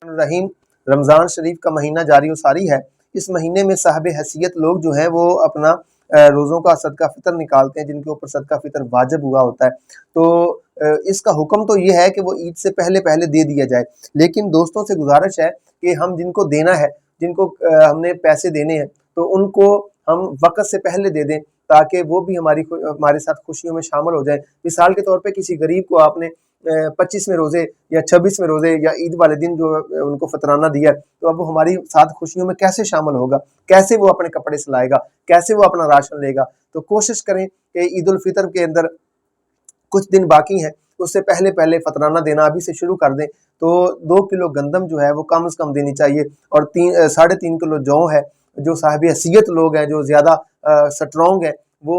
रहीम, रमज़ान शरीफ का महीना जारी व सारी है। इस महीने में साहब हैसियत लोग जो हैं वो अपना रोज़ों का सदका फ़ितर निकालते हैं, जिनके ऊपर सदका फ़ितर वाजिब हुआ होता है। तो इसका हुक्म तो ये है कि वो ईद से पहले पहले दे दिया जाए, लेकिन दोस्तों से गुजारिश है कि हम जिनको देना है, जिनको हमने पैसे देने हैं, तो उनको हम वक़्त से पहले दे दें, ताकि वो भी हमारे साथ खुशियों में शामिल हो जाएँ। मिसाल के तौर पे किसी गरीब को आपने 25वें रोज़े या 26वें रोज़े या ईद वाले दिन जो उनको फ़तराना दिया है, तो अब वो हमारी साथ खुशियों में कैसे शामिल होगा? कैसे वो अपने कपड़े सिलाएगा? कैसे वो अपना राशन लेगा? तो कोशिश करें कि ईद उल फ़ितर के अंदर कुछ दिन बाकी हैं, उससे पहले पहले फ़तराना देना अभी से शुरू कर दें। तो 2 किलो गंदम जो है वो कम से कम देनी चाहिए, और 3.5 किलो जौ है। जो साहिब हैसियत लोग हैं, जो ज़्यादा स्ट्रॉन्ग हैं, वो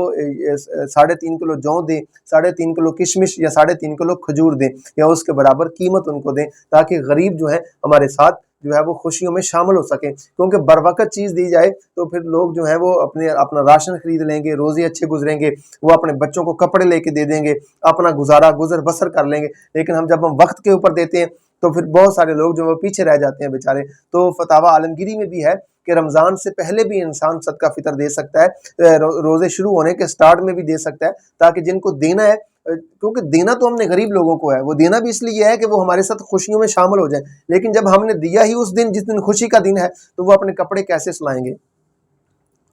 3.5 किलो जौ दें, 3.5 किलो किशमिश या 3.5 किलो खजूर दें, या उसके बराबर कीमत उनको दें, ताकि गरीब जो है हमारे साथ जो है वो खुशियों में शामिल हो सकें। क्योंकि बर वक़्त चीज़ दी जाए तो फिर लोग जो हैं वो अपना राशन खरीद लेंगे, रोज़े अच्छे गुजरेंगे, वो अपने बच्चों को कपड़े लेके दे देंगे, अपना गुज़र बसर कर लेंगे। लेकिन जब हम वक़्त के ऊपर देते हैं तो फिर बहुत सारे लोग जो वो पीछे रह जाते हैं बेचारे। तो फतावा आलमगीरी में भी है कि रमज़ान से पहले भी इंसान सदका फ़ितर दे सकता है, रोज़े शुरू होने के स्टार्ट में भी दे सकता है, ताकि जिनको देना है, क्योंकि देना तो हमने गरीब लोगों को है, वो देना भी इसलिए है कि वो हमारे साथ खुशियों में शामिल हो जाएं। लेकिन जब हमने दिया ही उस दिन जिस दिन खुशी का दिन है, तो वो अपने कपड़े कैसे सिलाएंगे,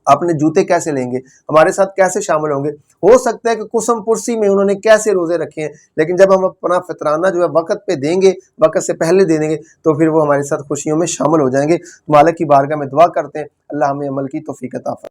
अपने जूते कैसे लेंगे, हमारे साथ कैसे शामिल होंगे? हो सकता है कि कुसम पुरसी में उन्होंने कैसे रोज़े रखे हैं, लेकिन जब हम अपना फ़ितराना जो है वक़्त पे देंगे, वक़्त से पहले दे देंगे, तो फिर वो हमारे साथ खुशियों में शामिल हो जाएंगे। मालिक की बारगाह में दुआ करते हैं, अल्लाह हमें अमल की तौफ़ीक अता फरमाए।